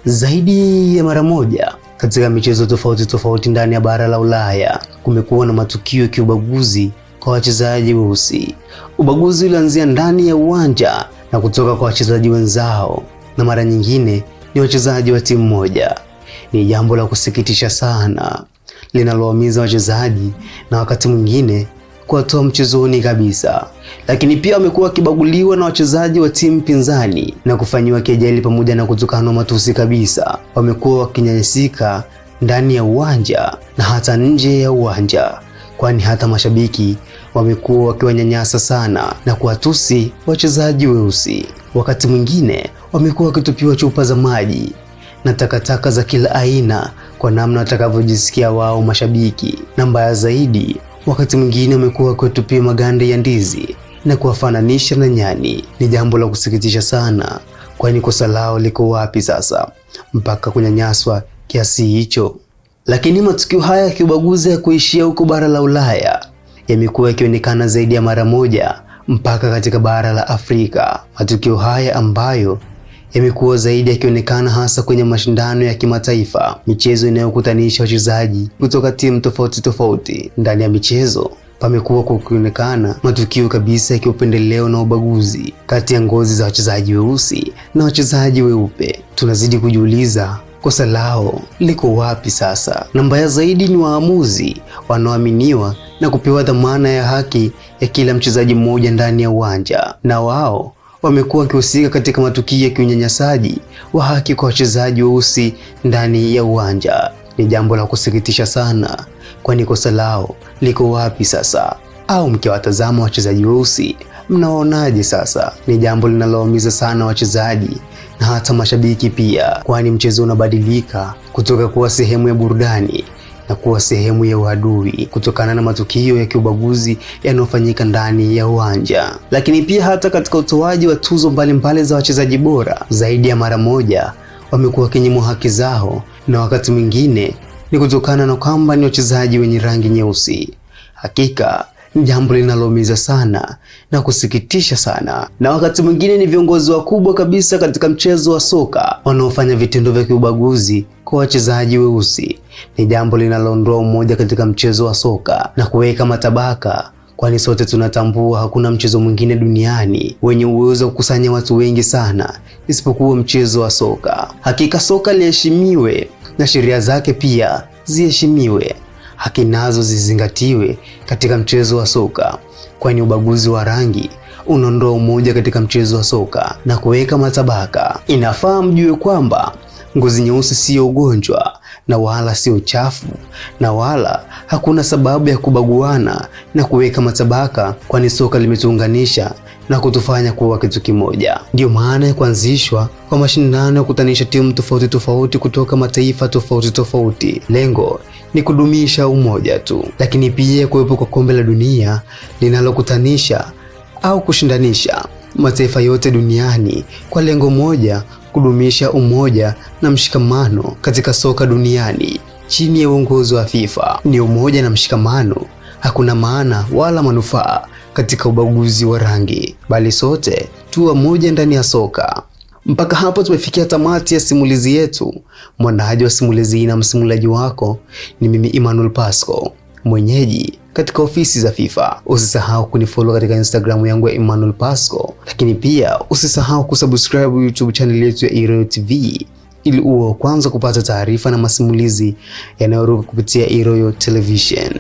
Zaidi ya mara moja katika michezo tofauti tofauti ndani ya bara la Ulaya kumekuwa na matukio ya kiubaguzi kwa wachezaji weusi. Ubaguzi ulianzia ndani ya uwanja na kutoka kwa wachezaji wenzao, na mara nyingine ni wachezaji wa timu moja. Ni jambo la kusikitisha sana, linalowaumiza wachezaji na wakati mwingine kuwatoa mchezoni kabisa. Lakini pia wamekuwa wakibaguliwa na wachezaji wa timu pinzani na kufanyiwa kejeli pamoja na kutukanwa matusi kabisa. Wamekuwa wakinyanyasika ndani ya uwanja na hata nje ya uwanja, kwani hata mashabiki wamekuwa wakiwanyanyasa sana na kuwatusi wachezaji weusi. Wakati mwingine wamekuwa wakitupiwa chupa za maji na takataka za kila aina kwa namna watakavyojisikia wao mashabiki, na mbaya zaidi, wakati mwingine wamekuwa wakitupia maganda ya ndizi na kuwafananisha na nyani. Ni jambo la kusikitisha sana, kwani kosa lao liko wapi sasa mpaka kunyanyaswa kiasi hicho? Lakini matukio haya ya kiubaguzi ya kuishia huko bara la Ulaya yamekuwa yakionekana zaidi ya mara moja mpaka katika bara la Afrika. Matukio haya ambayo yamekuwa zaidi yakionekana hasa kwenye mashindano ya kimataifa, michezo inayokutanisha wachezaji kutoka timu tofauti tofauti. Ndani ya michezo pamekuwa kukionekana matukio kabisa ya kiupendeleo na ubaguzi kati ya ngozi za wachezaji weusi na wachezaji weupe. Tunazidi kujiuliza kosa lao liko wapi sasa? Na mbaya zaidi ni waamuzi wanaoaminiwa na kupewa dhamana ya haki ya kila mchezaji mmoja ndani ya uwanja, na wao wamekuwa wakihusika katika matukio ya unyanyasaji wa haki kwa wachezaji weusi ndani ya uwanja. Ni jambo la kusikitisha sana, kwani kosa lao liko wapi sasa? Au mkiwatazama wachezaji weusi mnaonaje sasa? Ni jambo linaloumiza sana wachezaji na hata mashabiki pia, kwani mchezo unabadilika kutoka kuwa sehemu ya burudani na kuwa sehemu ya uadui kutokana na matukio ya kiubaguzi yanayofanyika ndani ya uwanja. Lakini pia hata katika utoaji wa tuzo mbalimbali za wachezaji bora, zaidi ya mara moja wamekuwa wakinyimwa haki zao, na wakati mwingine ni kutokana na kwamba ni wachezaji wenye rangi nyeusi. Hakika ni jambo linaloumiza sana na kusikitisha sana, na wakati mwingine ni viongozi wakubwa kabisa katika mchezo wa soka wanaofanya vitendo vya kiubaguzi kwa wachezaji weusi. Ni jambo linaloondoa umoja katika mchezo wa soka na kuweka matabaka, kwani sote tunatambua hakuna mchezo mwingine duniani wenye uwezo wa kukusanya watu wengi sana isipokuwa mchezo wa soka. Hakika soka liheshimiwe na sheria zake pia ziheshimiwe. Haki nazo zizingatiwe katika mchezo wa soka, kwani ubaguzi wa rangi unaondoa umoja katika mchezo wa soka na kuweka matabaka. Inafaa mjue kwamba ngozi nyeusi sio ugonjwa na wala sio uchafu, na wala hakuna sababu ya kubaguana na kuweka matabaka, kwani soka limetuunganisha na kutufanya kuwa kitu kimoja. Ndio maana ya kuanzishwa kwa mashindano ya kukutanisha timu tofauti tofauti kutoka mataifa tofauti tofauti. Lengo ni kudumisha umoja tu, lakini pia kuwepo kwa kombe la dunia linalokutanisha au kushindanisha mataifa yote duniani kwa lengo moja, kudumisha umoja na mshikamano katika soka duniani chini ya uongozi wa FIFA. Ni umoja na mshikamano, hakuna maana wala manufaa katika ubaguzi wa rangi, bali sote tu moja ndani ya soka. Mpaka hapo tumefikia tamati ya simulizi yetu. Mwandaaji wa simulizi na msimulaji wako ni mimi Emmanuel Pasco, mwenyeji katika ofisi za FIFA. Usisahau kunifollow katika Instagram yangu ya Emmanuel Pasco, lakini pia usisahau kusubscribe YouTube channel yetu ya Iroyo TV ili uwe kwanza kupata taarifa na masimulizi yanayoruka kupitia Iroyo Television.